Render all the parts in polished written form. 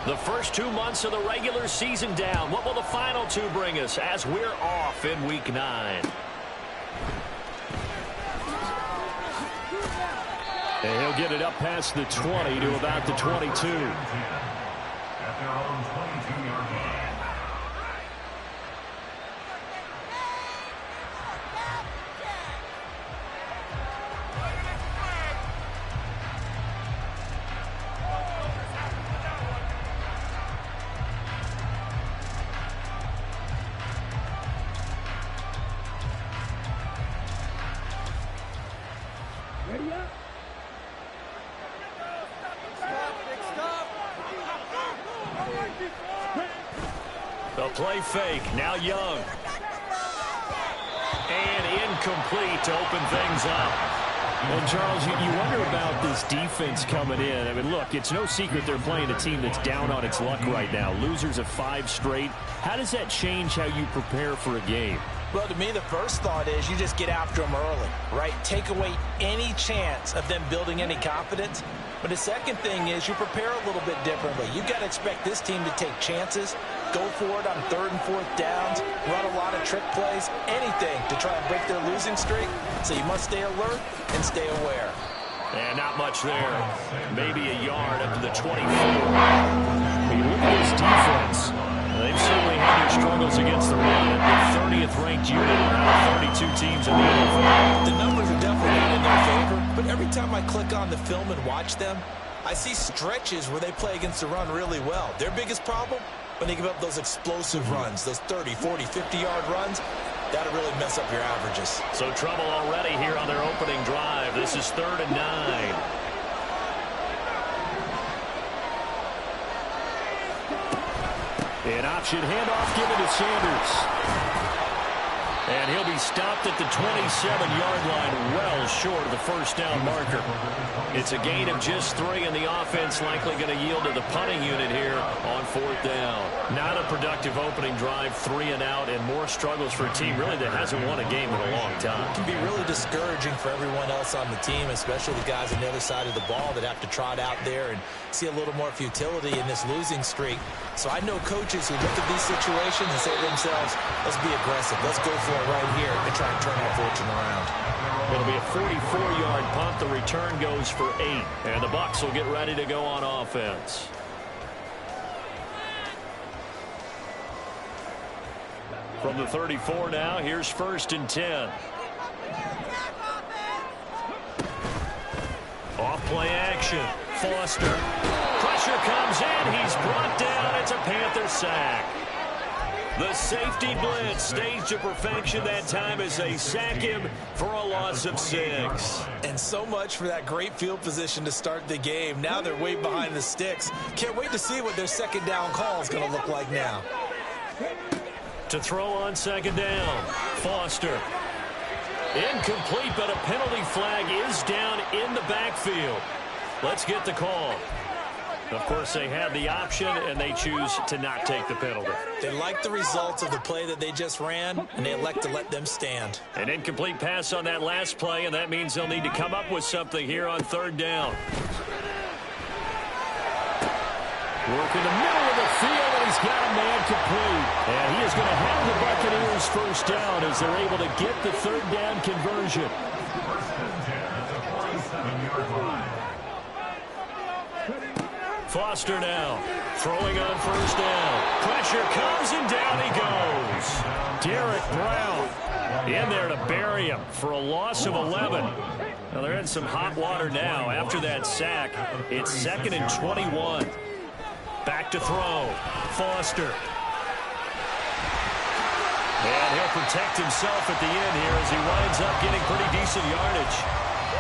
The first 2 months of the regular season down. What will the final 2 bring us as we're off in Week 9? And he'll get it up past the 20 to about the 22. At their own 22-yard line. The play fake, now Young. And incomplete to open things up. And, Charles, you wonder about this defense coming in. I mean, look, it's no secret they're playing a team that's down on its luck right now. Losers of 5 straight. How does that change how you prepare for a game? Well, to me, the first thought is you just get after them early, right? Take away any chance of them building any confidence. But the second thing is you prepare a little bit differently. You've got to expect this team to take chances, go for it on 3rd and 4th downs, run a lot of trick plays, anything to try and break their losing streak. So you must stay alert and stay aware. And not much there. Maybe a yard up to the 24. I mean, look at this defense. They've certainly had their struggles against the run. The 30th ranked unit out of 32 teams in the NFL. The numbers are definitely not in their favor, but every time I click on the film and watch them, I see stretches where they play against the run really well. Their biggest problem, when they give up those explosive runs, those 30, 40, 50-yard runs, that'll really mess up your averages. So trouble already here on their opening drive. This is 3rd and 9. An option handoff given to Sanders. And he'll be stopped at the 27-yard line, well short of the first down marker. It's a gain of just 3, and the offense likely going to yield to the punting unit here on 4th down. Not a productive opening drive, 3 and out, and more struggles for a team really that hasn't won a game in a long time. It can be really discouraging for everyone else on the team, especially the guys on the other side of the ball that have to trot out there and see a little more futility in this losing streak. So I know coaches who look at these situations and say to themselves, let's be aggressive, let's go for it right here and try and turn our fortune around. It'll be a 44-yard punt. The return goes for 8, and the Bucs will get ready to go on offense. From the 34 now, here's 1st and 10. Off play action. Foster. Pressure comes in. He's brought down. It's a Panther sack. The safety blitz staged to perfection that time as they sack him for a loss of 6. And so much for that great field position to start the game. Now they're way behind the sticks. Can't wait to see what their 2nd down call is going to look like now. To throw on 2nd down. Foster. Incomplete, but a penalty flag is down in the backfield. Let's get the call. Of course, they had the option, and they choose to not take the penalty. They like the results of the play that they just ran, and they elect to let them stand. An incomplete pass on that last play, and that means they'll need to come up with something here on 3rd down. Work in the middle of the field, and he's got a man complete. And he is going to have the Buccaneers 1st down as they're able to get the 3rd down conversion. Foster now, throwing on 1st down. Pressure comes, and down he goes. Derek Brown in there to bury him for a loss of 11. Now they're in some hot water now. After that sack, it's 2nd and 21. Back to throw. Foster. And he'll protect himself at the end here as he winds up getting pretty decent yardage.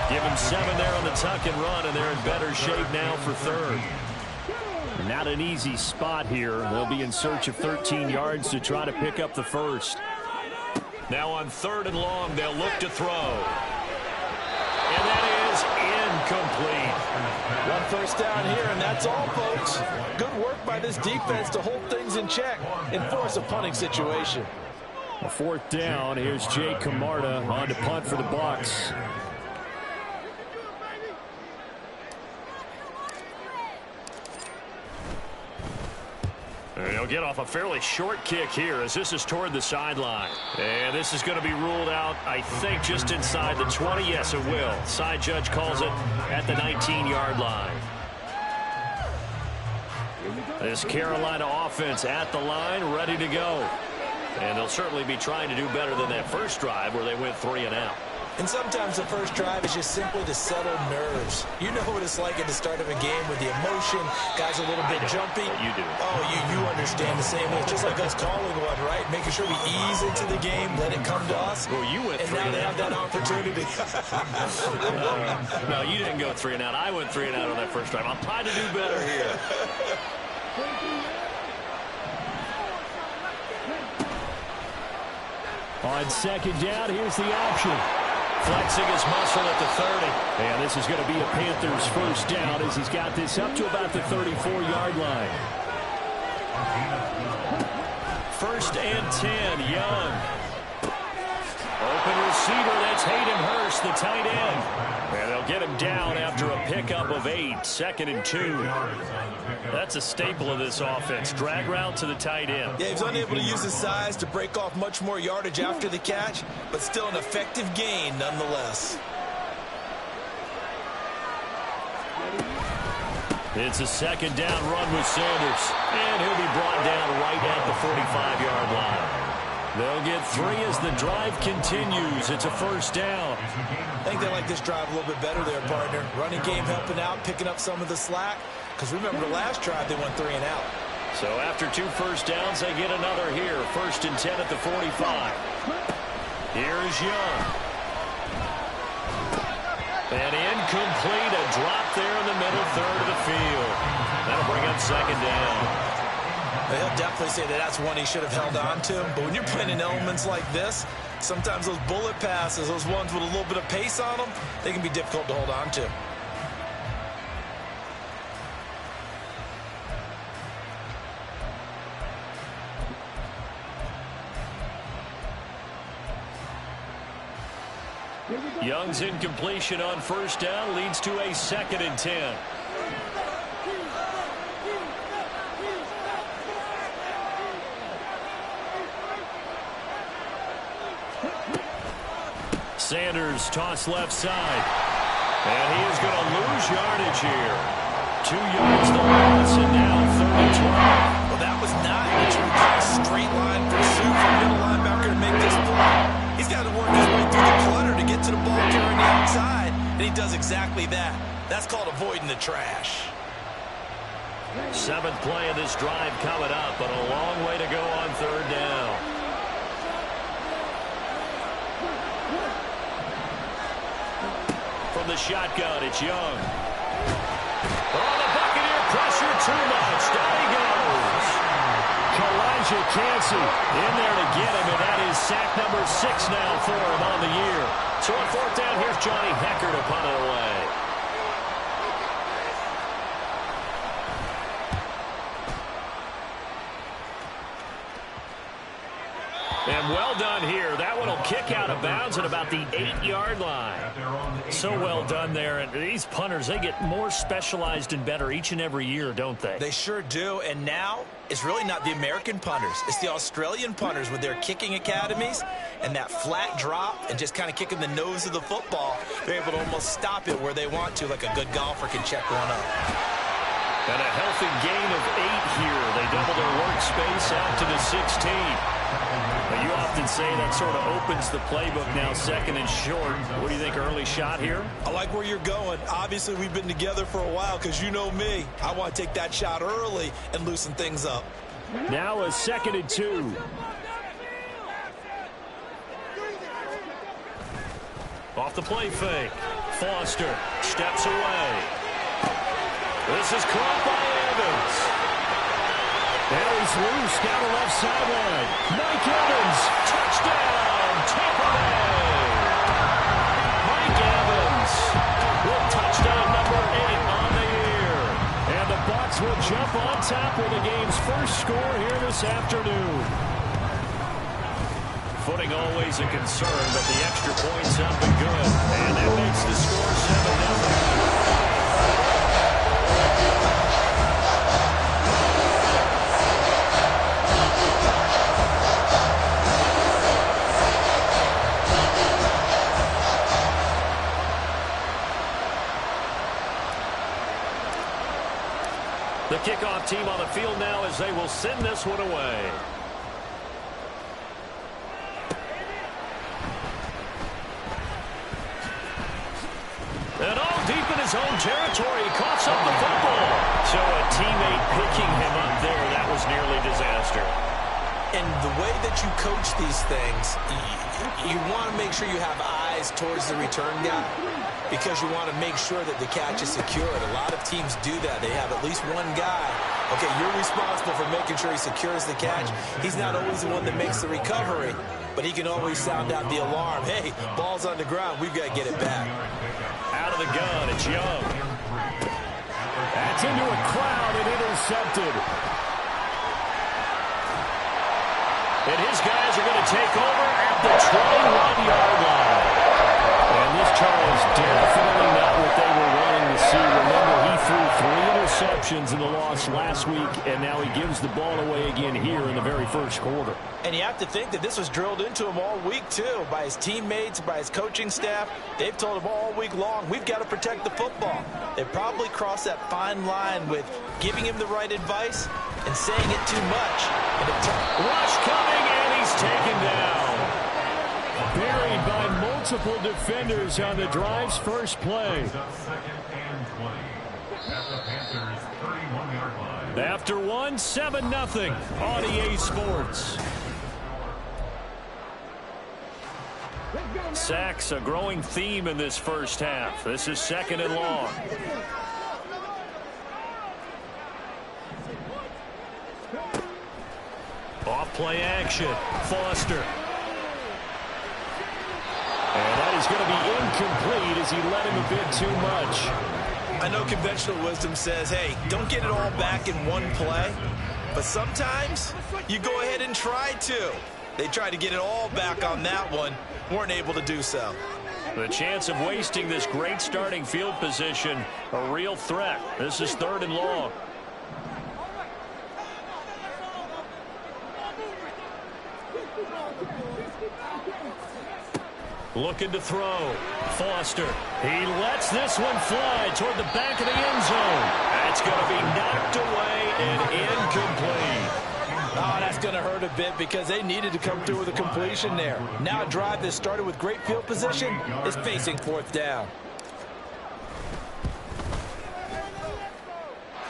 Give him 7 there on the tuck and run, and they're in better shape now for 3rd. Not an easy spot here. They'll be in search of 13 yards to try to pick up the 1st. Now on 3rd and long, they'll look to throw. And that is incomplete. 1 1st down here, and that's all, folks. Good work by this defense to hold things in check and force a punting situation. A 4th down. Here's Jay Camarda on to punt for the Bucs. They'll get off a fairly short kick here as this is toward the sideline. And this is going to be ruled out, I think, just inside the 20. Yes, it will. Side judge calls it at the 19-yard line. This Carolina offense at the line, ready to go. And they'll certainly be trying to do better than that first drive where they went 3 and out. And sometimes the first drive is just simply to settle nerves. You know what it's like at the start of a game with the emotion, guys a little bit jumpy. You do. Oh, you understand the same way. It's just like us calling one, right? Making sure we ease into the game, let it come to us. Well, you went 3 and out. And now they have that opportunity. No, you didn't go 3 and out. I went 3 and out on that first drive. I'm trying to do better here. On second down, here's the option. Flexing his muscle at the 30. And this is going to be a Panthers first down as he's got this up to about the 34-yard line. 1st and 10, Young. Open receiver, that's Hayden Hurst, the tight end. And they'll get him down after a pickup of 8, 2nd and 2. That's a staple of this offense. Drag route to the tight end. Yeah, he's unable to use his size to break off much more yardage after the catch, but still an effective gain nonetheless. It's a 2nd down run with Sanders. And he'll be brought down right at the 45-yard line. They'll get 3 as the drive continues. It's a first down. I think they like this drive a little bit better there, partner. Running game helping out, picking up some of the slack. Because remember, the last drive they went 3 and out. So after 2 first downs, they get another here. 1st and 10 at the 45. Here's Young. And incomplete. A drop there in the middle third of the field. That'll bring up 2nd down. He'll definitely say that that's one he should have held on to. But when you're playing in elements like this, sometimes those bullet passes, those ones with a little bit of pace on them, they can be difficult to hold on to. Young's incompletion on first down leads to a 2nd and 10. Sanders toss left side. And he is going to lose yardage here. 2 yards to loss, and now 3rd and 12. Well, that was not what you would call a straight line pursuit from middle linebacker to make this play. He's got to work his way through the clutter to get to the ball carrying the outside, and he does exactly that. That's called avoiding the trash. 7th play of this drive coming up, but a long way to go on 3rd down. From the shotgun, it's Young. Oh, the Buccaneer pressure too much. Down he goes. Elijah Cansey In there to get him, and that is sack number 6 now for him on the year. So on 4th down, here's Johnny Hecker to punt it away. And well done here. That one will kick out of bounds at about the 8-yard line. So well done there. And these punters, they get more specialized and better each and every year, don't they? They sure do. And now it's really not the American punters. It's the Australian punters with their kicking academies and that flat drop and just kind of kicking the nose of the football. They're able to almost stop it where they want to, like a good golfer can check one up. And a healthy gain of 8 here. They double their workspace out to the 16. But you often say that sort of opens the playbook now, 2nd and short. What do you think, early shot here? I like where you're going. Obviously, we've been together for a while because you know me. I want to take that shot early and loosen things up. Now a 2nd and 2. Off the play fake. Foster steps away. This is caught by Evans. Now he's loose down the left sideline. Mike Evans, Touchdown, Tampa Bay. Mike Evans with touchdown number 8 on the year. and the Bucs will jump on top with the game's first score here this afternoon. Footing always a concern, but the extra point's up and good. And that makes the score 7-0. The kickoff team on the field now as they will send this one away. And all deep in his own territory, he coughs up the football. So a teammate picking him up there, that was nearly disaster. And the way that you coach these things, you want to make sure you have eyes towards the return guy because you want to make sure that the catch is secured. A lot of teams do that. They have at least one guy. Okay, you're responsible for making sure he secures the catch. He's not always the one that makes the recovery, but he can always sound out the alarm. Hey, ball's on the ground. We've got to get it back. Out of the gun, it's Young. That's into a crowd and intercepted. And his guys are going to take over at the 21-yard line. And this, Charles, definitely not what they were wanting to see. Remember, he threw 3 interceptions in the loss last week, and now he gives the ball away again here in the very first quarter. And you have to think that this was drilled into him all week, too, by his teammates, by his coaching staff. They've told him all week long, we've got to protect the football. They probably crossed that fine line with giving him the right advice and saying it too much. Rush coming, and he's taken down. Buried by multiple defenders on the drive's first play. After one, 7-0 on EA Sports. Sacks, a growing theme in this first half. This is 2nd and long. Off play action. Foster. And that is going to be incomplete as he led him a bit too much. I know conventional wisdom says, hey, don't get it all back in one play. But sometimes you go ahead and try to. They tried to get it all back on that one. Weren't able to do so. The chance of wasting this great starting field position, a real threat. This is 3rd and long. Looking to throw. Foster. He lets this one fly toward the back of the end zone. That's going to be knocked away and incomplete. Oh, that's going to hurt a bit because they needed to come through with a completion there. Now a drive that started with great field position is facing 4th down.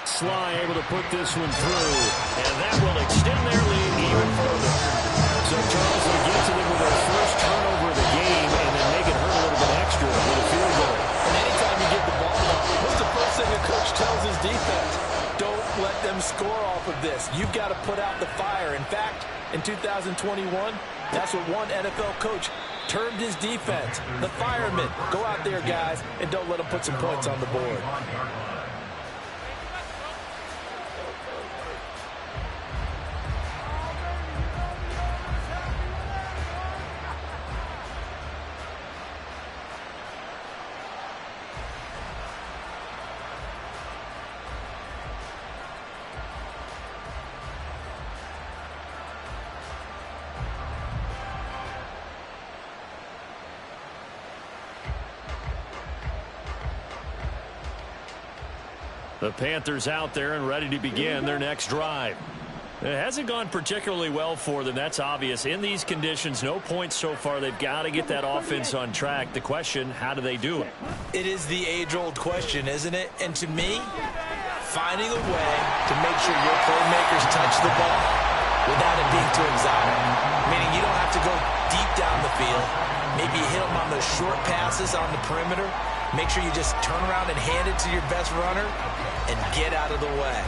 Sly able to put this one through. And that will extend their lead even further. So Charles will get to them with their first turnover of the game and then make it hurt a little bit extra with a field goal. And anytime you get the ball up, what's the first thing a coach tells his defense? Don't let them score off of this. You've got to put out the fire. In fact, in 2021, that's what one NFL coach termed his defense. The firemen. Go out there, guys, and don't let them put some points on the board. The Panthers out there and ready to begin their next drive. It hasn't gone particularly well for them. That's obvious. In these conditions, no points so far. They've got to get that offense on track. The question, how do they do it? It is the age-old question, isn't it? And to me, finding a way to make sure your playmakers touch the ball without it being too exotic. Meaning you don't have to go deep down the field. Maybe you hit them on those short passes on the perimeter. Make sure you just turn around and hand it to your best runner and get out of the way.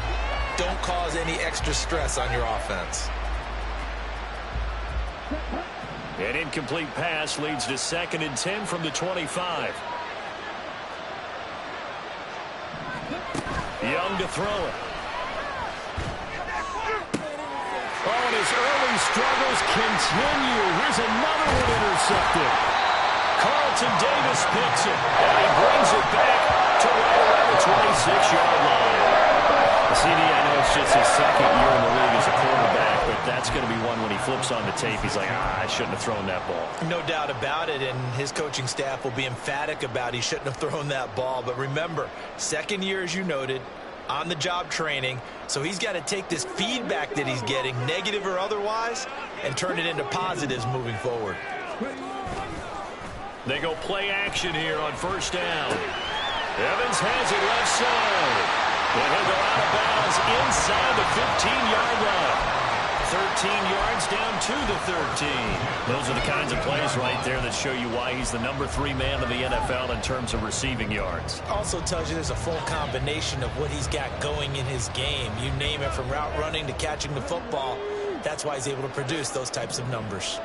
Don't cause any extra stress on your offense. An incomplete pass leads to 2nd and 10 from the 25. Young to throw it. Oh, and his early struggles continue. Here's another one intercepted. Carlton Davis picks it, and he brings it back to right around the 26-yard line. CD, I know it's just his 2nd year in the league as a quarterback, but that's going to be one when he flips on the tape. He's like, I shouldn't have thrown that ball. No doubt about it, and his coaching staff will be emphatic about he shouldn't have thrown that ball. But remember, 2nd year, as you noted, on-the-job training, so he's got to take this feedback that he's getting, negative or otherwise, and turn it into positives moving forward. They go play action here on first down. Evans has it left side. And he'll go out of bounds inside the 15-yard line. 13 yards down to the 13. Those are the kinds of plays right there that show you why he's the number 3 man in the NFL in terms of receiving yards. Also tells you there's a full combination of what he's got going in his game. You name it, from route running to catching the football. That's why he's able to produce those types of numbers.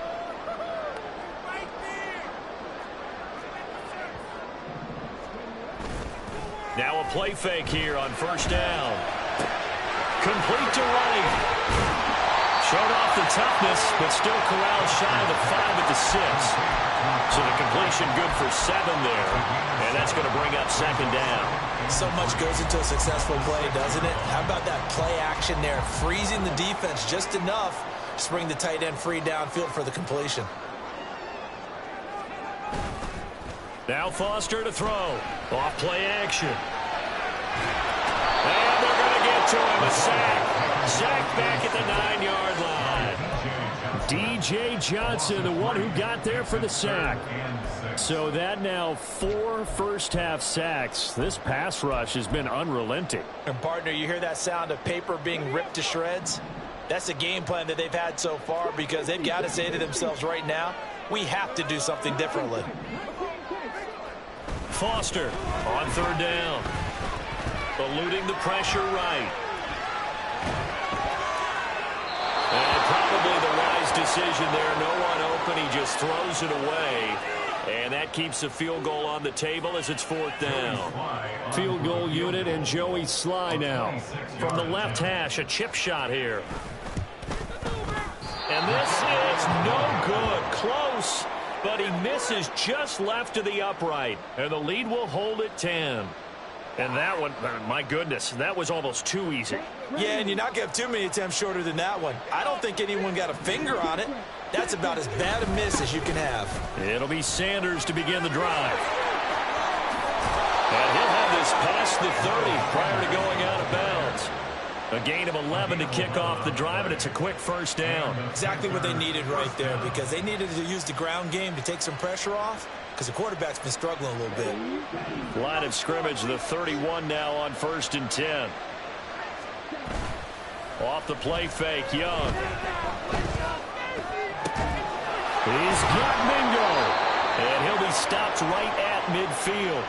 Now a play fake here on first down. Complete to Wright. Showed off the toughness, but still corralled shy of the 5 at the 6. So the completion good for 7 there. And that's going to bring up second down. So much goes into a successful play, doesn't it? How about that play action there? Freezing the defense just enough to bring the tight end free downfield for the completion. Now Foster to throw. Off play action. And they're going to get to him. A sack. Sack back at the 9-yard line. D.J. Johnson, the one who got there for the sack. So that now 4 first-half sacks. This pass rush has been unrelenting. And, partner, you hear that sound of paper being ripped to shreds? That's the game plan that they've had so far, because they've got to say to themselves right now, we have to do something differently. Foster on third down. Eluding the pressure right. And probably the wise decision there. No one open. He just throws it away. And that keeps the field goal on the table as it's 4th down. Field goal unit and Joey Sly now. From the left hash, a chip shot here. And this is no good. Close, but he misses just left of the upright. And the lead will hold at 10. And that one, my goodness, that was almost too easy. Yeah, and you're not going to have too many attempts shorter than that one. I don't think anyone got a finger on it. That's about as bad a miss as you can have. It'll be Sanders to begin the drive. And he'll have this past the 30 prior to going out of bounds. A gain of 11 to kick off the drive, and it's a quick first down. Exactly what they needed right there, because they needed to use the ground game to take some pressure off, because the quarterback's been struggling a little bit. Line of scrimmage, the 31 now on 1st and 10. Off the play fake, Young. He's got Mingo. And he'll be stopped right at midfield.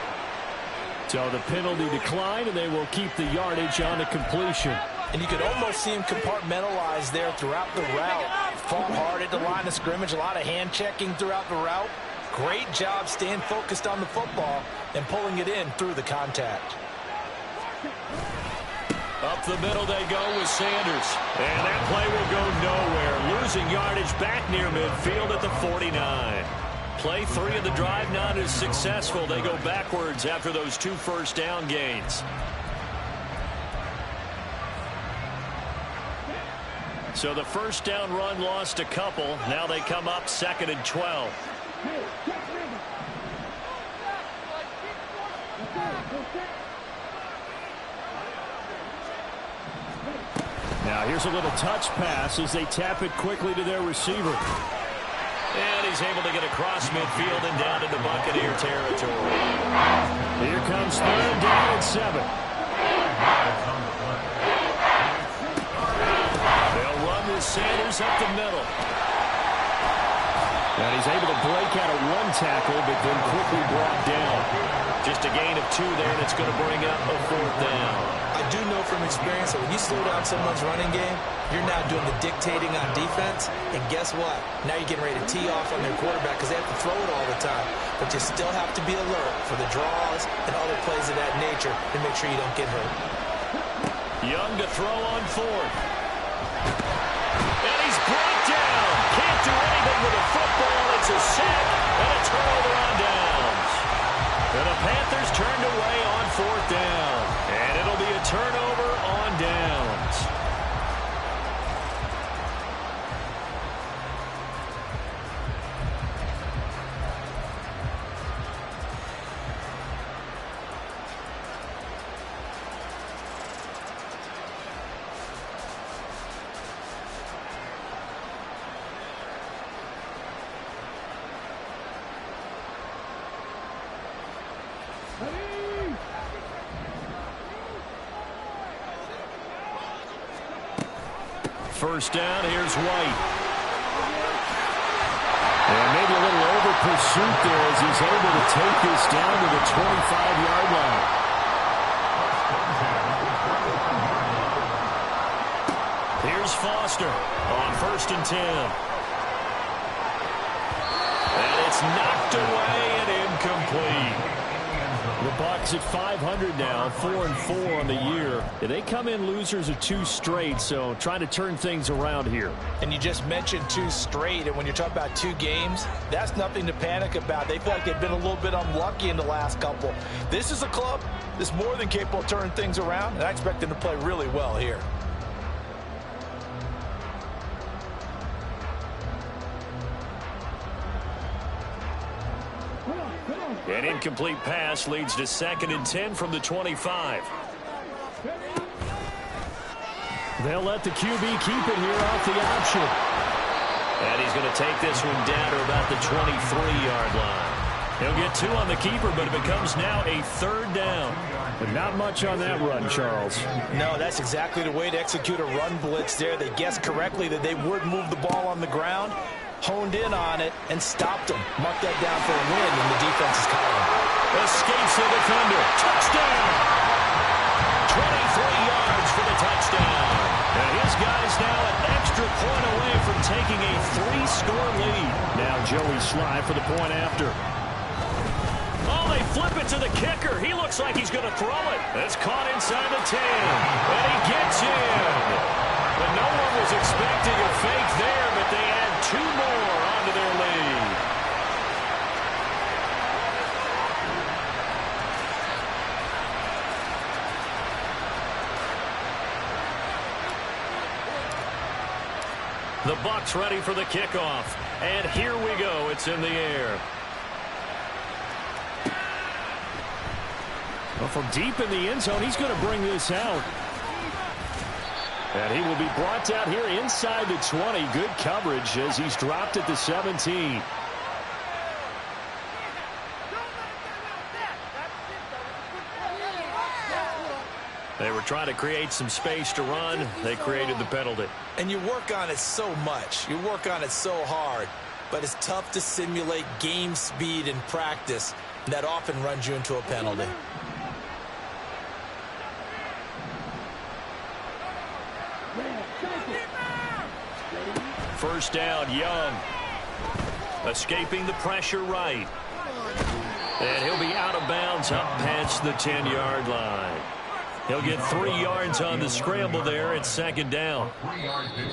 So the penalty decline, and they will keep the yardage on the completion. And you could almost see him compartmentalize there throughout the route. Fought hard at the line of scrimmage, a lot of hand checking throughout the route. Great job staying focused on the football and pulling it in through the contact. Up the middle they go with Sanders. And that play will go nowhere. Losing yardage back near midfield at the 49. Play 3 of the drive not as successful. They go backwards after those 2 first down gains. So the first down run lost a couple. Now they come up 2nd and 12. Now here's a little touch pass as they tap it quickly to their receiver. And he's able to get across midfield and down into Buccaneer territory. Here comes 3rd down and 7. They'll run with Sanders up the middle. And he's able to break out of 1 tackle, but then quickly brought down. Just a gain of 2 there, and it's going to bring up a 4th down. I do know from experience that when you slow down someone's running game, you're now doing the dictating on defense. And guess what? Now you're getting ready to tee off on their quarterback because they have to throw it all the time. But you still have to be alert for the draws and other plays of that nature to make sure you don't get hurt. Young to throw on 4th. And he's brought down. Can't do anything with the football. It's a sack and a turnover on downs. And the Panthers turned away on 4th down. And it'll be a turnover on downs. first down. Here's White. And maybe a little over pursuit there as he's able to take this down to the 25-yard line. Here's Foster on 1st and 10. And it's knocked away and incomplete. The Bucs at 500 now, 4-4 on the year. They come in losers of 2 straight, so trying to turn things around here. And you just mentioned 2 straight, and when you're talking about 2 games, that's nothing to panic about. They feel like they've been a little bit unlucky in the last couple. This is a club that's more than capable of turning things around, and I expect them to play really well here. An incomplete pass leads to 2nd and 10 from the 25. They'll let the QB keep it here off the option. And he's going to take this one down to about the 23-yard line. He'll get 2 on the keeper, but it becomes now a 3rd down. But not much on that run, Charles. No, that's exactly the way to execute a run blitz there. They guessed correctly that they would move the ball on the ground, honed in on it, and stopped them. Mark that down for a win in the defense's column. Escapes the defender. Touchdown! 23 yards for the touchdown. And his guy's now an extra point away from taking a 3-score lead. Now Joey Sly for the point after. Oh, they flip it to the kicker. He looks like he's going to throw it. It's caught inside the 10. And he gets in. But no one was expecting a fake there, but they add 2 more onto their lead. The Bucs ready for the kickoff. And here we go. It's in the air. Well, from deep in the end zone, he's going to bring this out. And he will be brought down here inside the 20. Good coverage as he's dropped at the 17. They were trying to create some space to run. They created the penalty. And you work on it so much. You work on it so hard. But it's tough to simulate game speed in practice. And that often runs you into a penalty. First down, Young. Escaping the pressure right. And he'll be out of bounds up past the 10-yard line. He'll get 3 yards on the scramble there at 2nd down.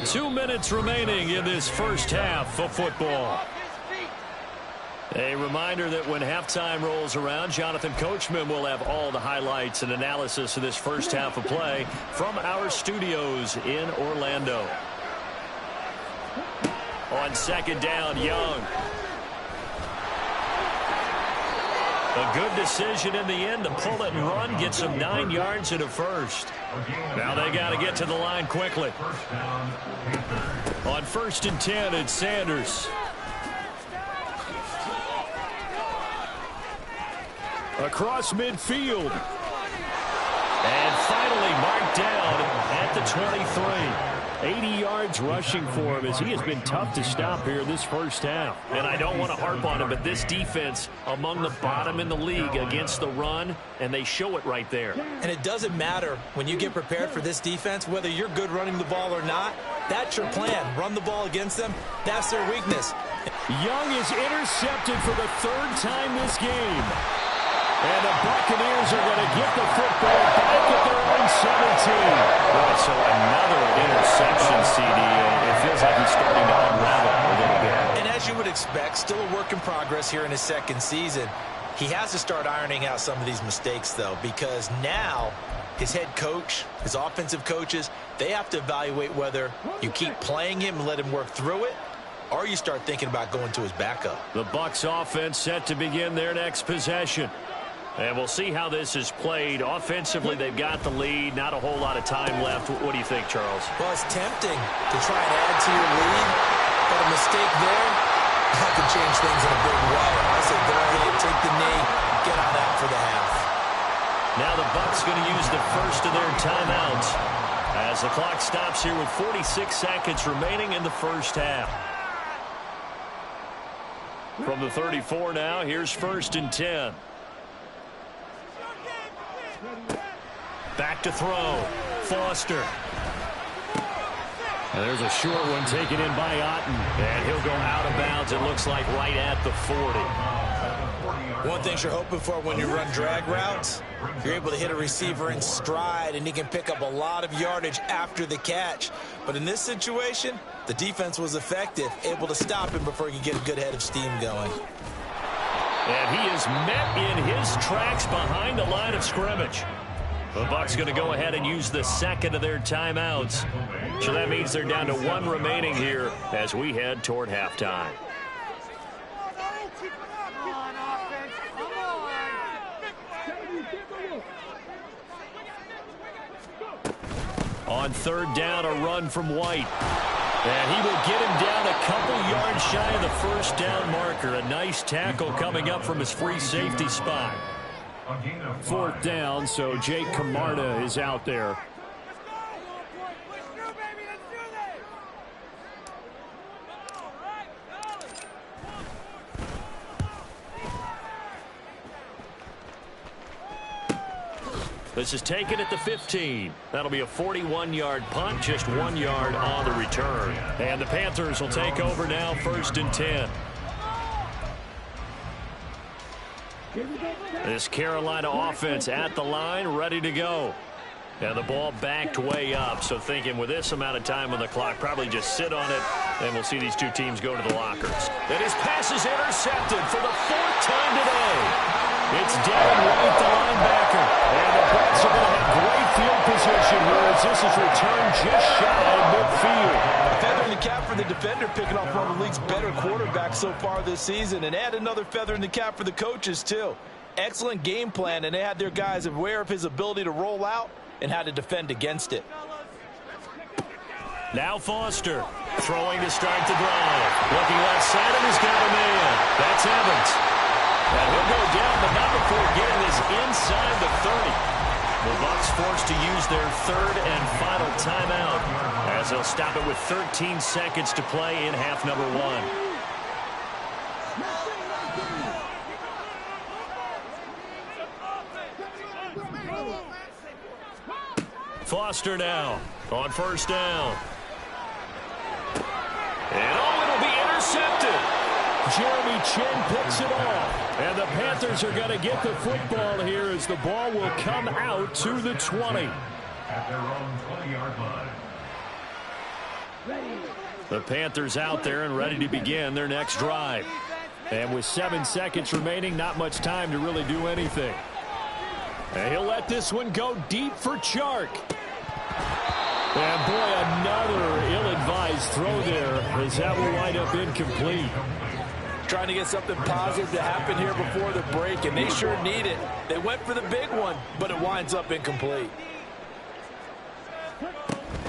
2 minutes remaining in this first half of football. A reminder that when halftime rolls around, Jonathan Coachman will have all the highlights and analysis of this first half of play from our studios in Orlando. On 2nd down, Young. A good decision in the end to pull it and run, get some 9 yards and a first. Now they got to get to the line quickly. On 1st and 10, it's Sanders. Across midfield. And finally marked down at the 23. 80 yards rushing for him as he has been tough to stop here this first half. And I don't want to harp on him, but this defense among the bottom in the league against the run, and they show it right there. And it doesn't matter when you get prepared for this defense, whether you're good running the ball or not, that's your plan. Run the ball against them. That's their weakness. Young is intercepted for the 3rd time this game. And the Buccaneers are going to get the football back at their own 17. Right, so another interception, CD. It feels like he's starting to unravel a little bit. And as you would expect, still a work in progress here in his 2nd season. He has to start ironing out some of these mistakes, though, because now his head coach, his offensive coaches, they have to evaluate whether you keep playing him and let him work through it, or you start thinking about going to his backup. The Bucs offense set to begin their next possession. And we'll see how this is played. Offensively, they've got the lead. Not a whole lot of time left. What do you think, Charles? Well, it's tempting to try and add to your lead, but a mistake there, that could change things in a big way. I say go ahead, take the knee, get on out for the half. Now the Bucs going to use the first of their timeouts. As the clock stops here with 46 seconds remaining in the first half. From the 34 now, here's 1st and 10. Back to throw. Foster. And there's a short one taken in by Otten. And he'll go out of bounds, it looks like, right at the 40. One thing you're hoping for when you run drag routes, you're able to hit a receiver in stride, and he can pick up a lot of yardage after the catch. But in this situation, the defense was effective, able to stop him before he could get a good head of steam going. And he is met in his tracks behind the line of scrimmage. The Bucs going to go ahead and use the second of their timeouts. So that means they're down to 1 remaining here as we head toward halftime. On 3rd down, a run from White. And he will get him down a couple yards shy of the 1st down marker. A nice tackle coming up from his free safety spot. 4th down, so Jake Camarda is out there. This is taken at the 15. That'll be a 41-yard punt, just 1 yard on the return. And the Panthers will take over now, 1st and 10. This Carolina offense at the line, ready to go. And the ball backed way up, so thinking with this amount of time on the clock, probably just sit on it, and we'll see these two teams go to the lockers. And his pass is intercepted for the 4th time today. It's Devin White, the linebacker. And the Bucs are going to have great field position, whereas this is returned just shy of midfield. A feather in the cap for the defender, picking off one of the league's better quarterbacks so far this season. And add another feather in the cap for the coaches, too. Excellent game plan, and they had their guys aware of his ability to roll out and how to defend against it. Now Foster throwing to start the drive. Looking left side, and he's got a man. That's Evans. And he'll go down, but not before getting this inside the 30. The Bucs forced to use their 3rd and final timeout as they'll stop it with 13 seconds to play in half number 1. Foster now on 1st down. And it'll be intercepted. Jeremy Chin picks it off. And the Panthers are going to get the football here as the ball will come out to the 20. At their own 20-yard line. The Panthers out there and ready to begin their next drive. And with 7 seconds remaining, not much time to really do anything. And he'll let this one go deep for Chark. And boy, another ill-advised throw there as that will wind up incomplete. Trying to get something positive to happen here before the break, and they sure need it. They went for the big one, but it winds up incomplete.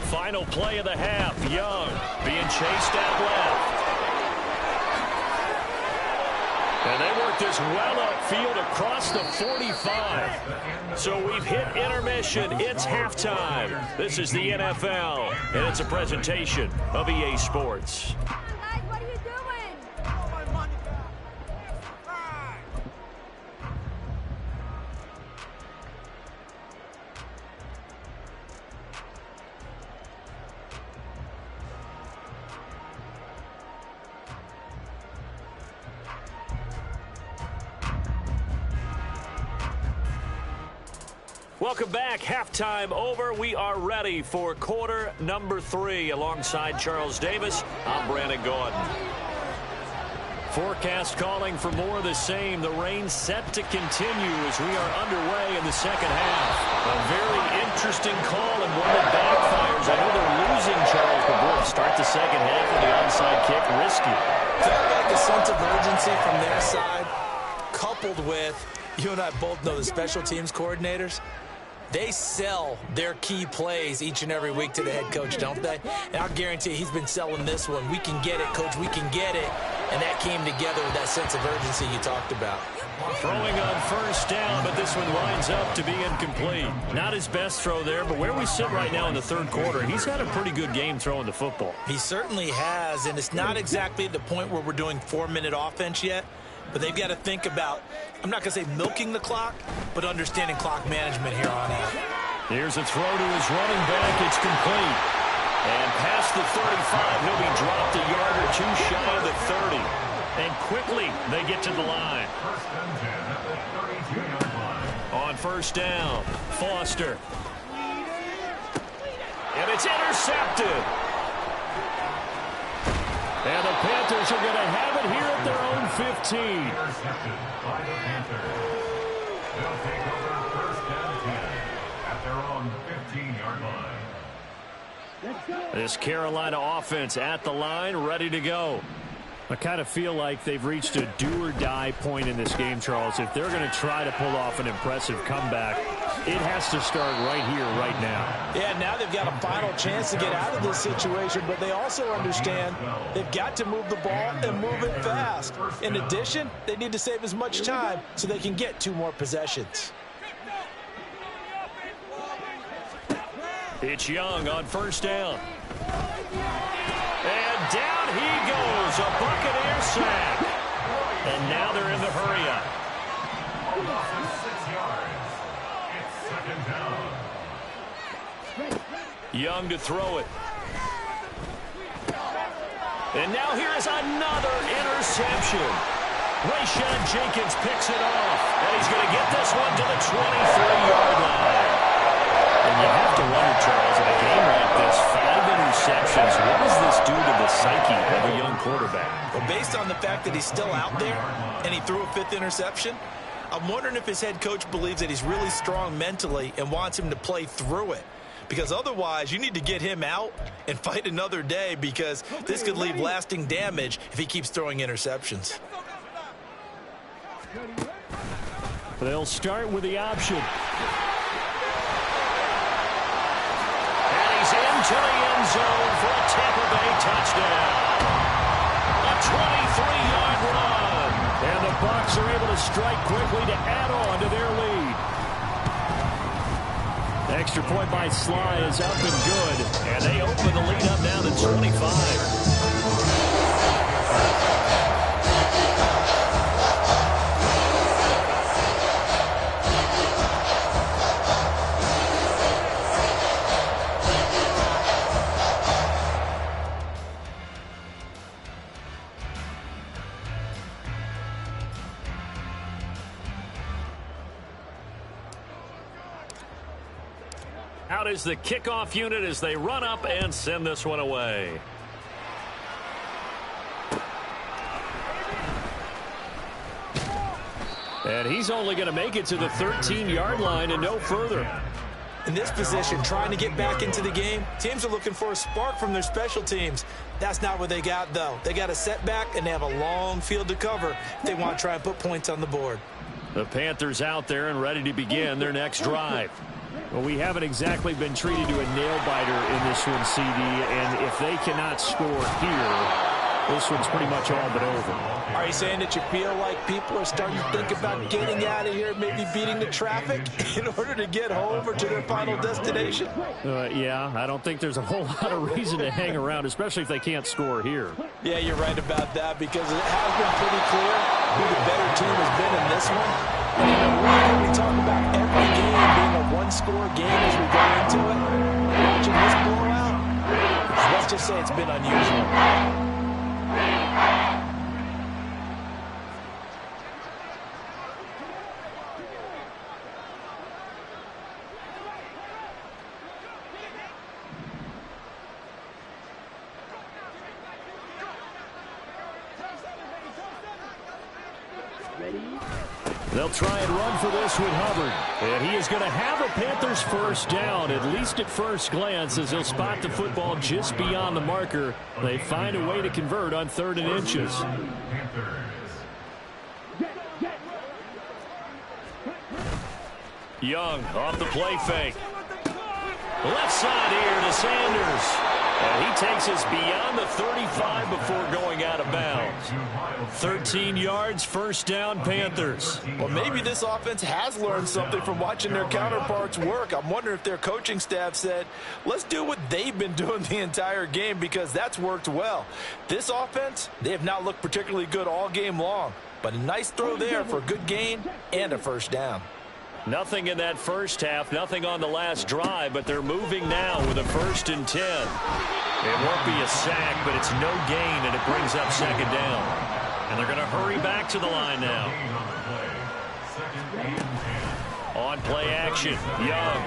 Final play of the half. Young being chased out left. And they work this well upfield across the 45. So we've hit intermission. It's halftime. This is the NFL, and it's a presentation of EA Sports. Welcome back. Halftime over. We are ready for quarter number 3. Alongside Charles Davis, I'm Brandon Gordon. Forecast calling for more of the same. The rain set to continue as we are underway in the second half. A very interesting call and one that backfires. I know they're losing Charles, but boy, start the second half with the onside kick risky. Felt like a sense of urgency from their side, coupled with, you and I both know the special teams coordinators. They sell their key plays each and every week to the head coach, don't they? And I'll guarantee he's been selling this one. We can get it, coach, we can get it. And that came together with that sense of urgency you talked about. Throwing on first down, but this one winds up to be incomplete. Not his best throw there, but where we sit right now in the third quarter, he's had a pretty good game throwing the football. He certainly has, and it's not exactly at the point where we're doing 4-minute offense yet, but they've got to think about, I'm not going to say milking the clock, but understanding clock management here on out. Here's a throw to his running back. It's complete. And past the 35, he'll be dropped a yard or two shy of the 30. And quickly, they get to the line. First and 10 at the 32-yard line. On first down, Foster. And it's intercepted. And the Panthers are going to have it here at their own 15. Intercepted by the Panthers. They'll take over first and 10 at their own 15-yard line. This Carolina offense at the line, ready to go. I kind of feel like they've reached a do-or-die point in this game, Charles. If they're going to try to pull off an impressive comeback, it has to start right here, right now. Yeah, now they've got a final chance to get out of this situation, but they also understand they've got to move the ball and move it fast. In addition, they need to save as much time so they can get 2 more possessions. It's Young on first down. And down he goes, a Buccaneer sack. And now they're in the hurry-up. 6 yards. It's second down. Young to throw it. And now here is another interception. Rayshon Jenkins picks it off. And he's going to get this one to the 23-yard line. And you have to wonder, Charles, in a game like this, 5 interceptions, what does this do to the psyche of a young quarterback? Well, based on the fact that he's still out there and he threw a 5th interception, I'm wondering if his head coach believes that he's really strong mentally and wants him to play through it. Because otherwise, you need to get him out and fight another day, because this could leave lasting damage if he keeps throwing interceptions. They'll start with the option. Into the end zone for a Tampa Bay touchdown. A 23-yard run. And the Bucs are able to strike quickly to add on to their lead. Extra point by Sly is up and good. And they open the lead up now to 25. Out is the kickoff unit as they run up and send this one away. And he's only going to make it to the 13-yard line and no further. In this position, trying to get back into the game, teams are looking for a spark from their special teams. That's not what they got, though. They got a setback, and they have a long field to cover if they want to try and put points on the board. The Panthers out there and ready to begin their next drive. Well, we haven't exactly been treated to a nail-biter in this one, CD, and if they cannot score here, this one's pretty much all but over. Are you saying that you feel like people are starting to think about getting out of here, maybe beating the traffic in order to get home or to their final destination? Yeah, I don't think there's a whole lot of reason to hang around, especially if they can't score here. Yeah, you're right about that, because it has been pretty clear who the better team has been in this one. And you know what? We talk about every game being a one-score game as we go into it. Watching this blowout, let's just say it's been unusual. They'll try and run for this with Hubbard. And he is going to have a Panthers first down, at least at first glance, as he'll spot the football just beyond the marker. They find a way to convert on 3rd and inches. Young off the play fake. Left side here to Sanders. And he takes us beyond the 35 before going out of bounds. 13 yards, first down, Panthers. Well, maybe this offense has learned something from watching their counterparts work. I'm wondering if their coaching staff said, let's do what they've been doing the entire game, because that's worked well. This offense, they have not looked particularly good all game long. But a nice throw there for a good gain and a first down. Nothing in that first half, nothing on the last drive, but they're moving now with a 1st and 10. It won't be a sack, but it's no gain, and it brings up 2nd down. And they're going to hurry back to the line now. On play action, Young.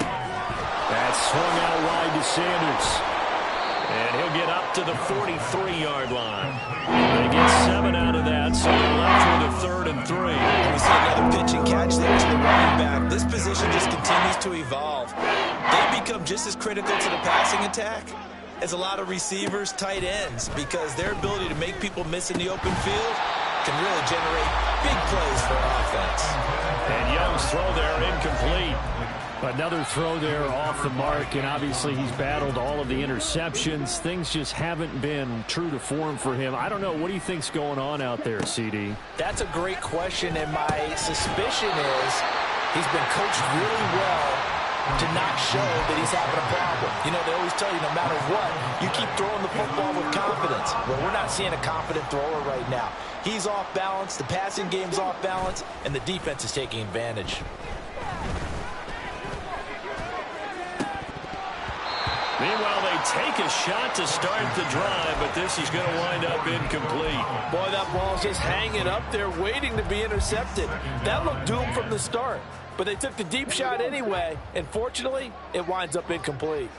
That's swung out wide to Sanders. And he'll get up to the 43-yard line. They get 7 out of that, so they're left with a 3rd and 3. We see another pitch and catch there to the running back. This position just continues to evolve. They become just as critical to the passing attack as a lot of receivers, tight ends, because their ability to make people miss in the open field can really generate big plays for an offense. And Young's throw there incomplete. Another throw there off the mark, and obviously he's battled all of the interceptions. Things just haven't been true to form for him. I don't know. What do you think's going on out there, CD? That's a great question, and my suspicion is he's been coached really well to not show that he's having a problem. You know, they always tell you no matter what, you keep throwing the football with confidence. Well, we're not seeing a confident thrower right now. He's off balance, the passing game's off balance, and the defense is taking advantage. Meanwhile, they take a shot to start the drive, but this is going to wind up incomplete. Boy, that ball's just hanging up there waiting to be intercepted. That looked doomed from the start, but they took the deep shot anyway, and fortunately, it winds up incomplete.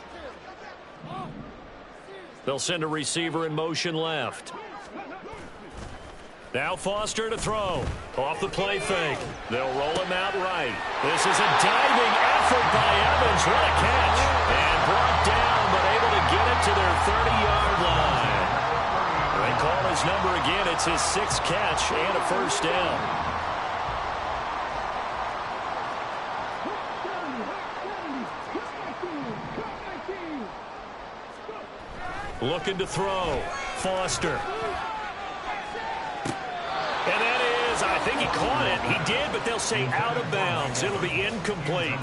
They'll send a receiver in motion left. Now Foster to throw. Off the play fake. They'll roll him out right. This is a diving effort by Evans. What a catch. And brought down, but able to get it to their 30-yard line. They call his number again. It's his 6th catch and a first down. Looking to throw. Foster. And that is, I think he caught it. He did, but they'll say out of bounds. It'll be incomplete.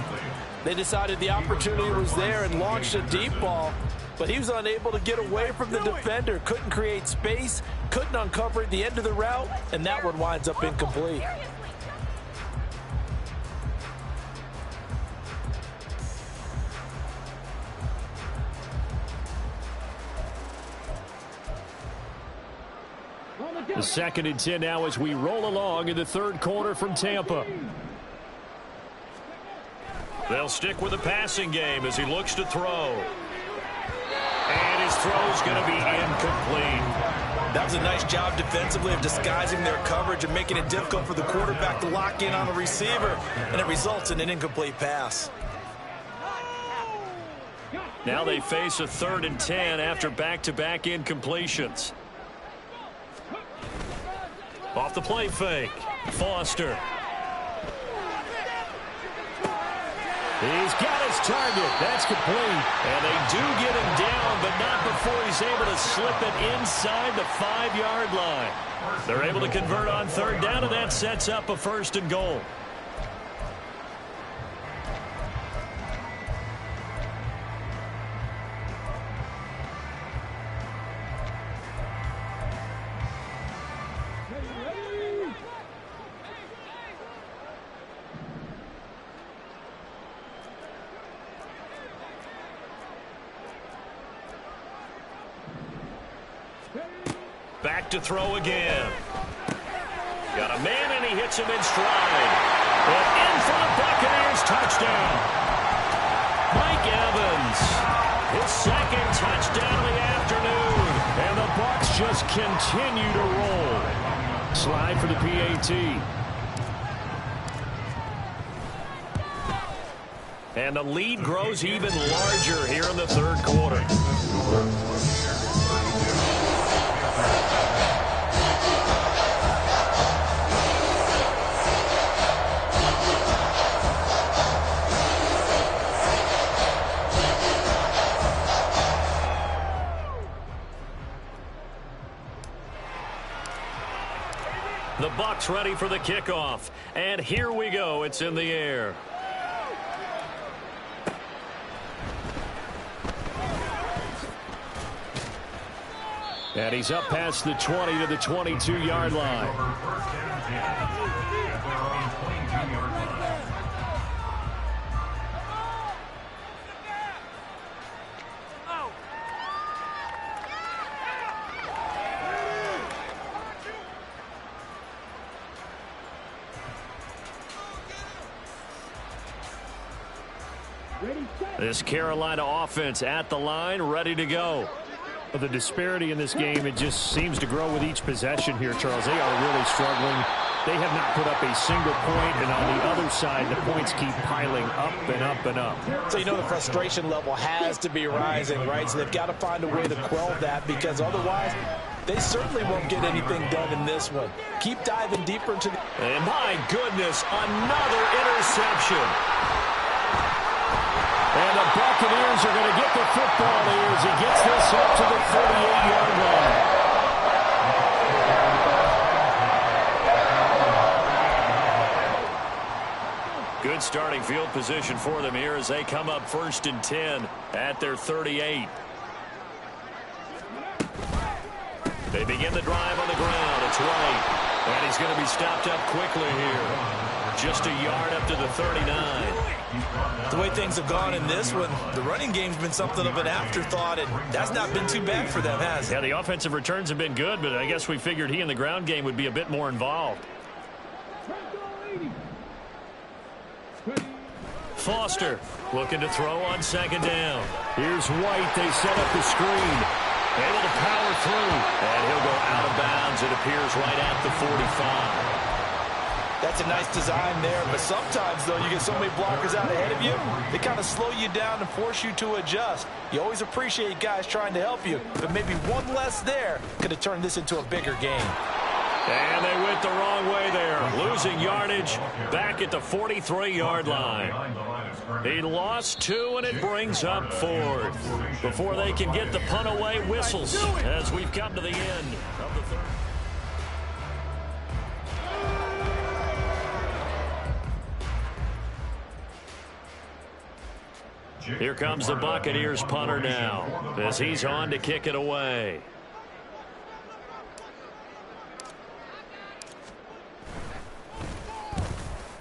They decided the opportunity was there and launched a deep ball, but he was unable to get away from the defender. Couldn't create space, couldn't uncover the end of the route, and that one winds up incomplete. The 2nd and 10 now as we roll along in the 3rd quarter from Tampa. They'll stick with the passing game as he looks to throw. And his throw's going to be incomplete. That was a nice job defensively of disguising their coverage and making it difficult for the quarterback to lock in on a receiver, and it results in an incomplete pass. Now they face a 3rd and 10 after back-to-back incompletions. Off the play fake. Foster. He's got his target. That's complete. And they do get him down, but not before he's able to slip it inside the 5-yard line. They're able to convert on 3rd down, and that sets up a 1st and goal. Back to throw again. Got a man, and he hits him in stride. And in for the Buccaneers, touchdown. Mike Evans, his 2nd touchdown of the afternoon. And the Bucs just continue to roll. Slide for the PAT. And the lead grows even larger here in the 3rd quarter. The Bucs ready for the kickoff. And here we go. It's in the air. And he's up past the 20 to the 22-yard line. This Carolina offense at the line, ready to go. But the disparity in this game, it just seems to grow with each possession here, Charles. They are really struggling. They have not put up a single point, and on the other side, the points keep piling up and up and up. So, you know, the frustration level has to be rising, right? So they've got to find a way to quell that, because otherwise they certainly won't get anything done in this one. Keep diving deeper into the... And my goodness, another interception. And the Buccaneers are going to get the football here as he gets this up to the 48-yard line. Good starting field position for them here as they come up 1st and 10 at their 38. They begin the drive on the ground. It's right. And he's going to be stopped up quickly here. Just a yard up to the 39. The way things have gone in this one, the running game's been something of an afterthought, and that's not been too bad for them, has it? Yeah, the offensive returns have been good, but I guess we figured he in the ground game would be a bit more involved. Foster looking to throw on 2nd down. Here's White. They set up the screen. Able to power through. And he'll go out of bounds. It appears right at the 45. That's a nice design there, but sometimes, though, you get so many blockers out ahead of you, they kind of slow you down and force you to adjust. You always appreciate guys trying to help you, but maybe one less there could have turned this into a bigger game. And they went the wrong way there, losing yardage back at the 43-yard line. He lost 2, and it brings up 4th. Before they can get the punt away, whistles as we've come to the end of the third. Here comes the Buccaneers punter now as he's on to kick it away.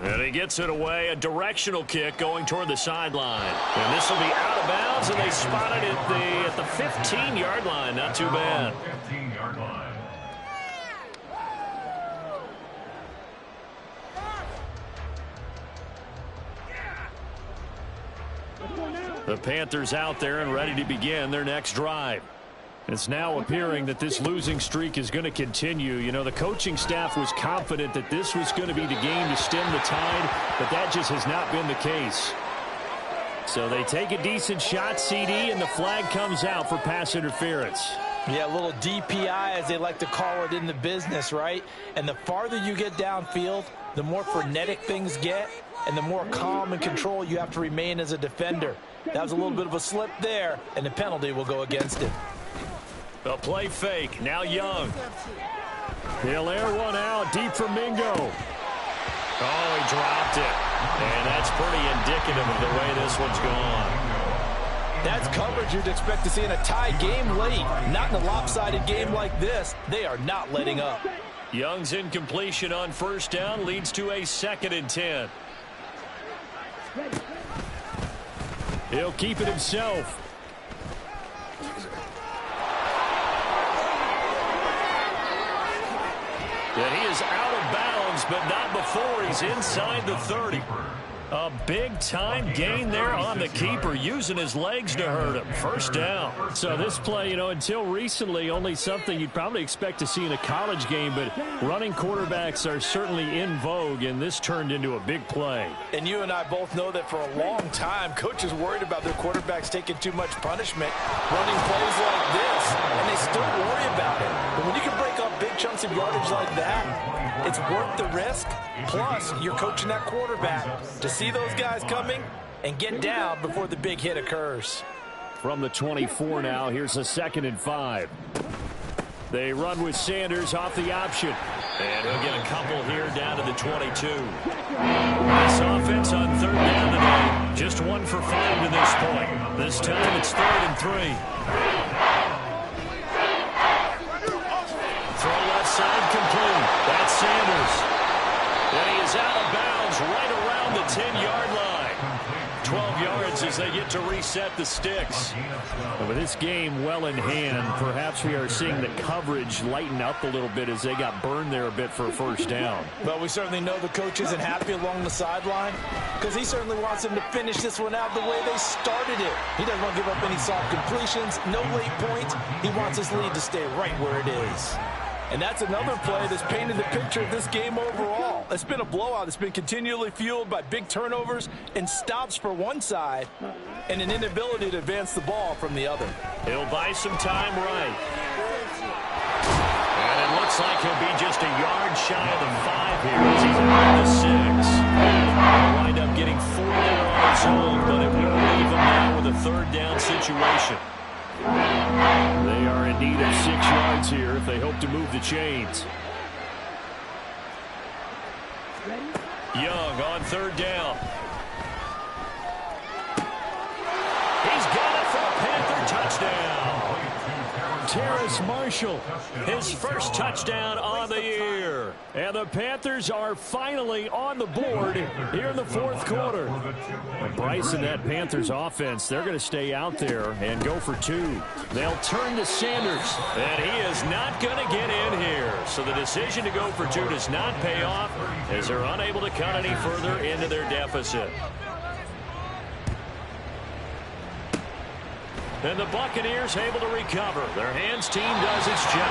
And he gets it away, a directional kick going toward the sideline. And this will be out of bounds, and they spotted it at the 15-yard line. Not too bad. 15-yard line. The Panthers out there and ready to begin their next drive. It's now appearing that this losing streak is going to continue. You know, the coaching staff was confident that this was going to be the game to stem the tide, but that just has not been the case. So they take a decent shot, CD, and the flag comes out for pass interference. Yeah, a little DPI, as they like to call it in the business, right? And the farther you get downfield, the more frenetic things get, and the more calm and control you have to remain as a defender. That was a little bit of a slip there, and the penalty will go against it. A play fake. Now Young. He'll air one out deep for Mingo. Oh, he dropped it. And that's pretty indicative of the way this one's gone. That's coverage you'd expect to see in a tie game late. Not in a lopsided game like this. They are not letting up. Young's incompletion on 1st down leads to a 2nd and 10. He'll keep it himself. And he is out of bounds, but not before he's inside the 30. A big-time gain there on the keeper, using his legs to hurt him. 1st down. So this play, you know, until recently, only something you'd probably expect to see in a college game, but running quarterbacks are certainly in vogue, and this turned into a big play. And you and I both know that for a long time, coaches worried about their quarterbacks taking too much punishment, running plays like this, and they still worry about it. But when you can break up big chunks of yardage like that, it's worth the risk. Plus, you're coaching that quarterback to see those guys coming and get down before the big hit occurs. From the 24 now, here's a 2nd and 5. They run with Sanders off the option. And he'll get a couple here down to the 22. This offense on third down today, just 1 for 5 to this point. This time it's 3rd and 3. Throw left side complete. That's Sanders. And he is out of bounds right around the 10-yard line. 12 yards as they get to reset the sticks. And with this game well in hand, perhaps we are seeing the coverage lighten up a little bit as they got burned there a bit for a first down. Well, we certainly know the coach isn't happy along the sideline because he certainly wants them to finish this one out the way they started it. He doesn't want to give up any soft completions, no late points. He wants his lead to stay right where it is. And that's another play that's painted the picture of this game overall. It's been a blowout. It's been continually fueled by big turnovers and stops for one side and an inability to advance the ball from the other. He'll buy some time right. And it looks like he'll be just a yard shy of the 5 here as he's out of the 6. He'll wind up getting 4 there on his own, but it will leave him now with a 3rd down situation. They are in need of 6 yards here if they hope to move the chains. Young on 3rd down. He's got it for a Panther touchdown. Terrace Marshall, his first touchdown on the year. And the Panthers are finally on the board here in the 4th quarter. And Bryce and that Panthers offense, they're going to stay out there and go for 2. They'll turn to Sanders, and he is not going to get in here. So the decision to go for 2 does not pay off as they're unable to cut any further into their deficit. And the Buccaneers able to recover. Their hands team does its job.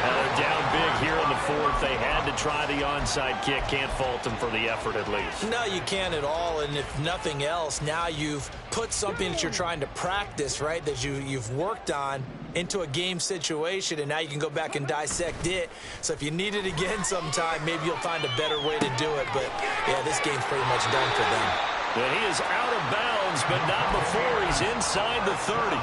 Now they're down big here in the 4th. They had to try the onside kick. Can't fault them for the effort at least. No, you can't at all. And if nothing else, now you've put something that you're trying to practice, right, that you've worked on into a game situation, and now you can go back and dissect it. So if you need it again sometime, maybe you'll find a better way to do it. But, yeah, this game's pretty much done for them. And he is out of bounds, but not before he's inside the 30.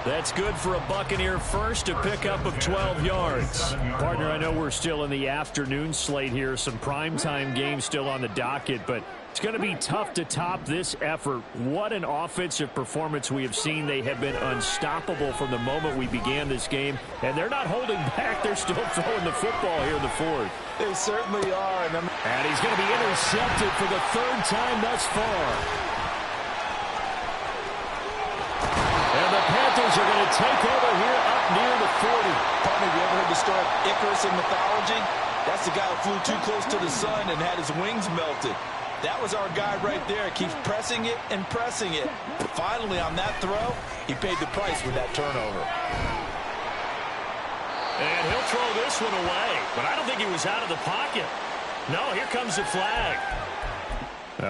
That's good for a Buccaneer first, a pickup of 12 yards. Partner, I know we're still in the afternoon slate here. Some primetime games still on the docket, but it's going to be tough to top this effort. What an offensive performance we have seen. They have been unstoppable from the moment we began this game, and they're not holding back. They're still throwing the football here in the 4th. They certainly are. And he's going to be intercepted for the 3rd time thus far. And the Panthers are going to take over here up near the 40. Partner, have you ever heard the story of Icarus in mythology? That's the guy who flew too close to the sun and had his wings melted. That was our guy right there. Keeps pressing it and pressing it. Finally, on that throw, he paid the price with that turnover. And he'll throw this one away, but I don't think he was out of the pocket. No, here comes the flag.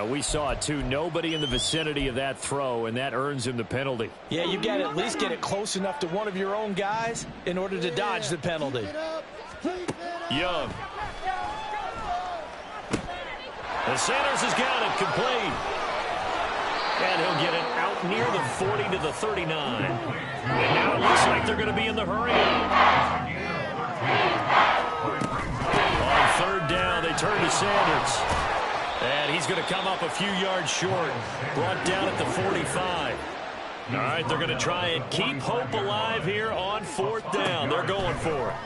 We saw it, too. Nobody in the vicinity of that throw, and that earns him the penalty. Yeah, you got to at least get it close enough to one of your own guys in order to dodge the penalty. Young. And Sanders has got it complete. And he'll get it out near the 40 to the 39. And now it looks like they're going to be in the hurry. On 3rd down, they turn to Sanders. And he's going to come up a few yards short. Brought down at the 45. All right, they're going to try and keep hope alive here on 4th down. They're going for it.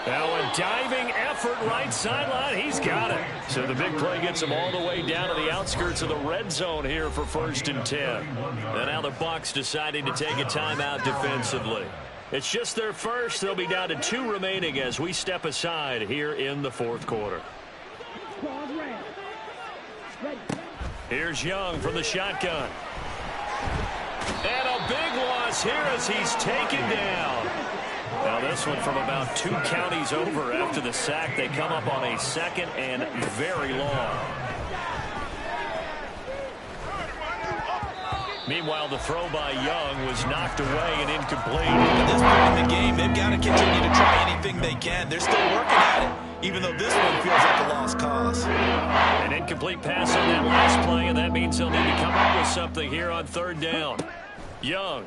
Now a diving effort right sideline. He's got it. So the big play gets him all the way down to the outskirts of the red zone here for 1st and 10. And now the Bucs deciding to take a timeout defensively. It's just their first. They'll be down to 2 remaining as we step aside here in the 4th quarter. Here's Young from the shotgun. And a big loss here as he's taken down. Now this one from about 2 counties over after the sack. They come up on a 2nd and very long. Meanwhile, the throw by Young was knocked away and incomplete. At this point in the game, they've got to continue to try anything they can. They're still working at it, even though this one feels like a lost cause. An incomplete pass on that last play, and that means they'll need to come up with something here on 3rd down. Young.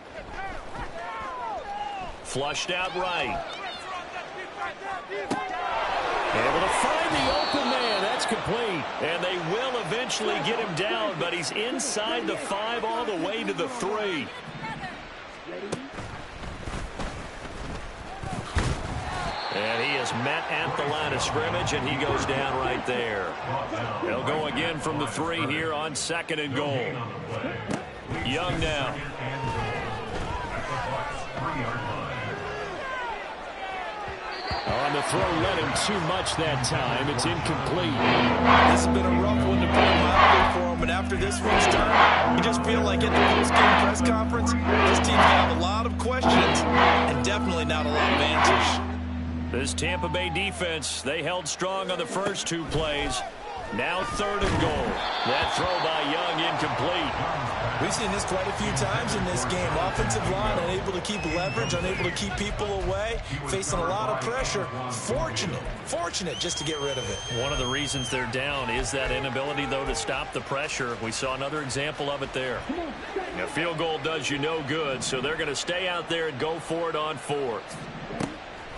Flushed out right. Able to find the open man. That's complete. And they will eventually get him down, but he's inside the 5 all the way to the 3. And he is met at the line of scrimmage, and he goes down right there. He'll go again from the 3 here on 2nd and goal. Young now. On the throw, led him too much that time. It's incomplete. This has been a rough one to put him out for him, but after this one's done, you just feel like at the post-game press conference, this team's got a lot of questions and definitely not a lot of answers. This Tampa Bay defense, they held strong on the first 2 plays. Now 3rd and goal. That throw by Young incomplete. We've seen this quite a few times in this game. Offensive line unable to keep leverage, unable to keep people away, facing a lot of pressure. Fortunate just to get rid of it. One of the reasons they're down is that inability, though, to stop the pressure. We saw another example of it there. A field goal does you no good, so they're going to stay out there and go for it on 4th.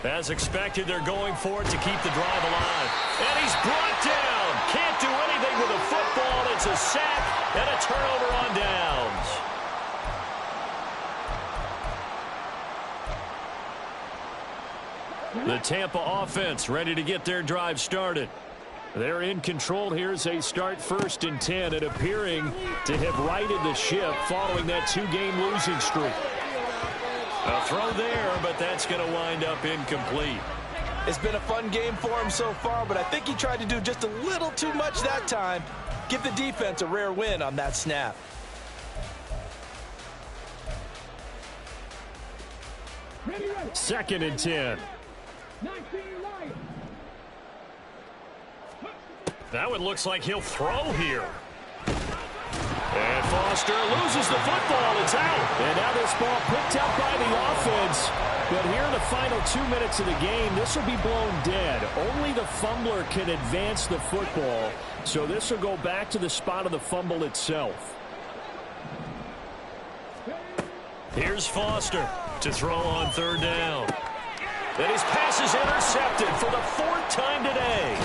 As expected, they're going for it to keep the drive alive. And he's brought down. Can't do anything with a football. It's a sack and a turnover on downs. The Tampa offense ready to get their drive started. They're in control here as they start 1st and 10 and appearing to have righted the ship following that 2-game losing streak. A throw there, but that's going to wind up incomplete. It's been a fun game for him so far, but I think he tried to do just a little too much that time. Give the defense a rare win on that snap. Second and 10. That one looks like he'll throw here. And Foster loses the football. It's out. And now this ball picked up by the offense. But here in the final 2 minutes of the game, this will be blown dead. Only the fumbler can advance the football. So this will go back to the spot of the fumble itself. Here's Foster to throw on 3rd down. And his pass is intercepted for the 4th time today.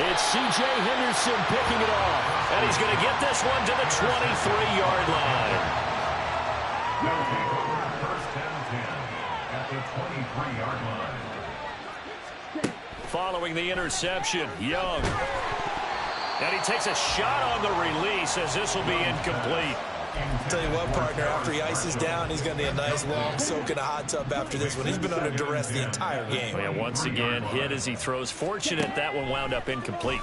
It's C.J. Henderson picking it off. And he's going to get this one to the 23-yard line. They'll take over 1st and 10 at the 23-yard line. Following the interception, Young. And he takes a shot on the release as this will be incomplete. Tell you what, partner, after he ices down, he's going to need a nice long soak in a hot tub after this one. He's been under duress the entire game. And once again, hit as he throws. Fortunate that one wound up incomplete.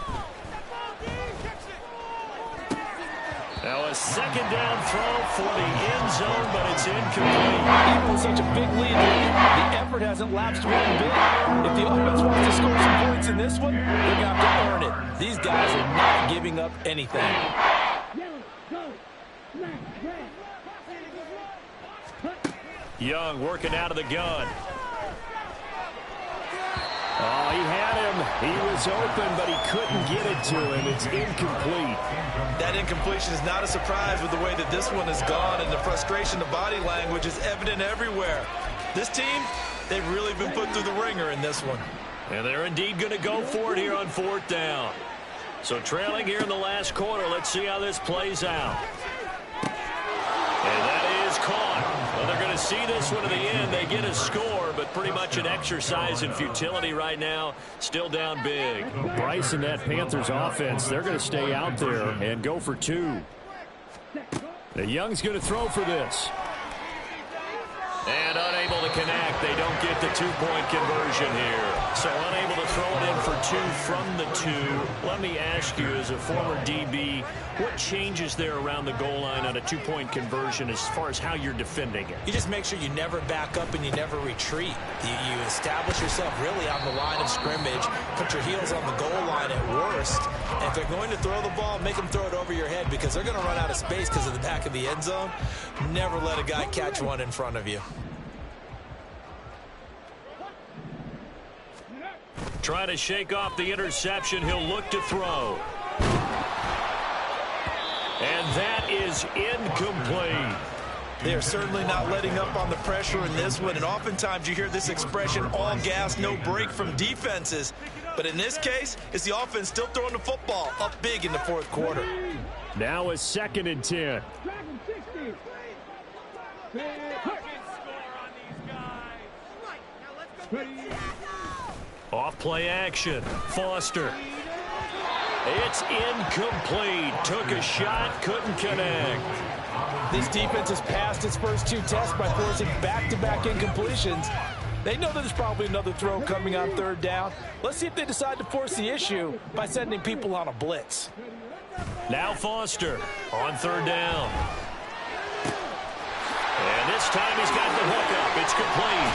Now a 2nd down throw for the end zone, but it's incomplete. Even with such a big lead, the effort hasn't lapsed one bit. If the offense wants to score some points in this one, they're going to have to earn it. These guys are not giving up anything. Young working out of the gun. Oh, he had him. He was open, but he couldn't get it to him. It's incomplete. That incompletion is not a surprise with the way that this one has gone, and the frustration, the body language is evident everywhere. This team, they've really been put through the ringer in this one. And they're indeed going to go for it here on 4th down. So trailing here in the last quarter, let's see how this plays out. And that is caught. Well, they're going to see this one to the end. They get a score, but pretty much an exercise in futility right now. Still down big. Bryce and that Panthers offense, they're going to stay out there and go for 2. The Young's going to throw for this. And unable to connect. They don't get the 2-point conversion here. So unable to throw it in for 2 from the 2. Let me ask you, as a former DB, what changes there around the goal line on a 2-point conversion as far as how you're defending it? You just make sure you never back up and you never retreat. You establish yourself really on the line of scrimmage, put your heels on the goal line at worst. And if they're going to throw the ball, make them throw it over your head because they're going to run out of space because of the back of the end zone. Never let a guy catch one in front of you. Trying to shake off the interception. He'll look to throw. And that is incomplete. They are certainly not letting up on the pressure in this one, and oftentimes you hear this expression, all gas, no break from defenses. But in this case, it's the offense still throwing the football up big in the fourth quarter. Now a 2nd and 10. Off play action. Foster. It's incomplete. Took a shot, couldn't connect. This defense has passed its first 2 tests by forcing back-to-back incompletions. They know there's probably another throw coming on 3rd down. Let's see if they decide to force the issue by sending people on a blitz. Now Foster on 3rd down. And this time he's got the hook up. It's complete.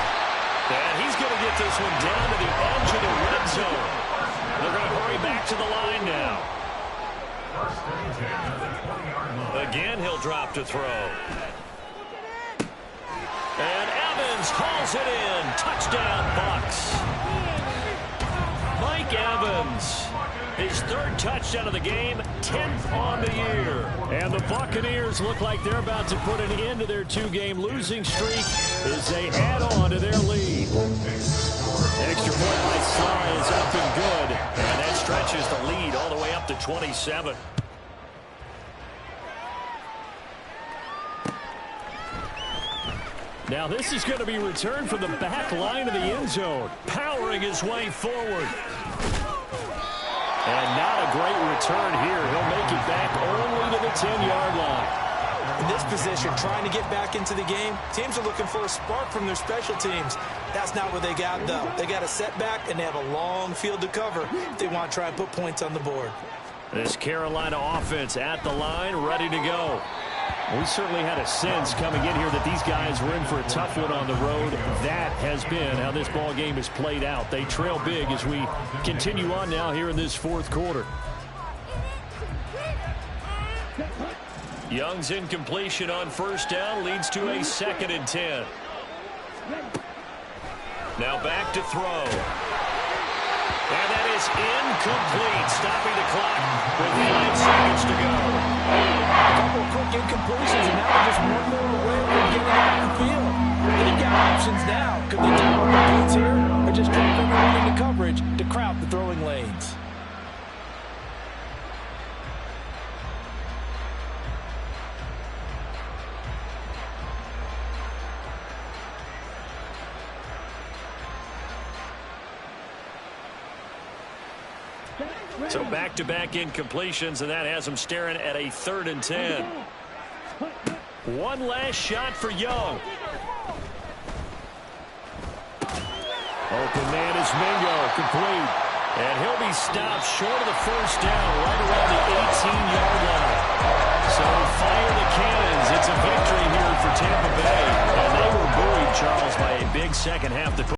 And he's going to get this one down to the edge of the red zone. They're going to hurry back to the line now. Again, he'll drop to throw. And Evans hauls it in. Touchdown, Bucs. Mike Evans, his 3rd touchdown of the game, 10th on the year. And the Buccaneers look like they're about to put an end to their 2-game losing streak as they add on to their lead. Extra point by Sly is up and good. And that stretches the lead all the way up to 27. Now this is going to be returned from the back line of the end zone. Powering his way forward. And not a great return here. He'll make it back only to the 10-yard line. In this position, trying to get back into the game, teams are looking for a spark from their special teams. That's not what they got, though. They got a setback, and they have a long field to cover if they want to try and put points on the board. This Carolina offense at the line, ready to go. We certainly had a sense coming in here that these guys were in for a tough one on the road. That has been how this ball game has played out. They trail big as we continue on now here in this 4th quarter. Young's incompletion on 1st down leads to a 2nd and 10. Now back to throw. And that is incomplete, stopping the clock with 5 seconds to go. A couple of quick incompletions, and now they're just one more away from getting off the field. They've got options now. Could they turn on the blitz here, or just drop everyone into coverage to crowd the throwing lanes? So back-to-back incompletions, and that has them staring at a 3rd and 10. One last shot for Young. Open man is Mingo, complete. And he'll be stopped short of the 1st down, right around the 18-yard line. So fire the cannons. It's a victory here for Tampa Bay. And they were buoyed, Charles, by a big second half.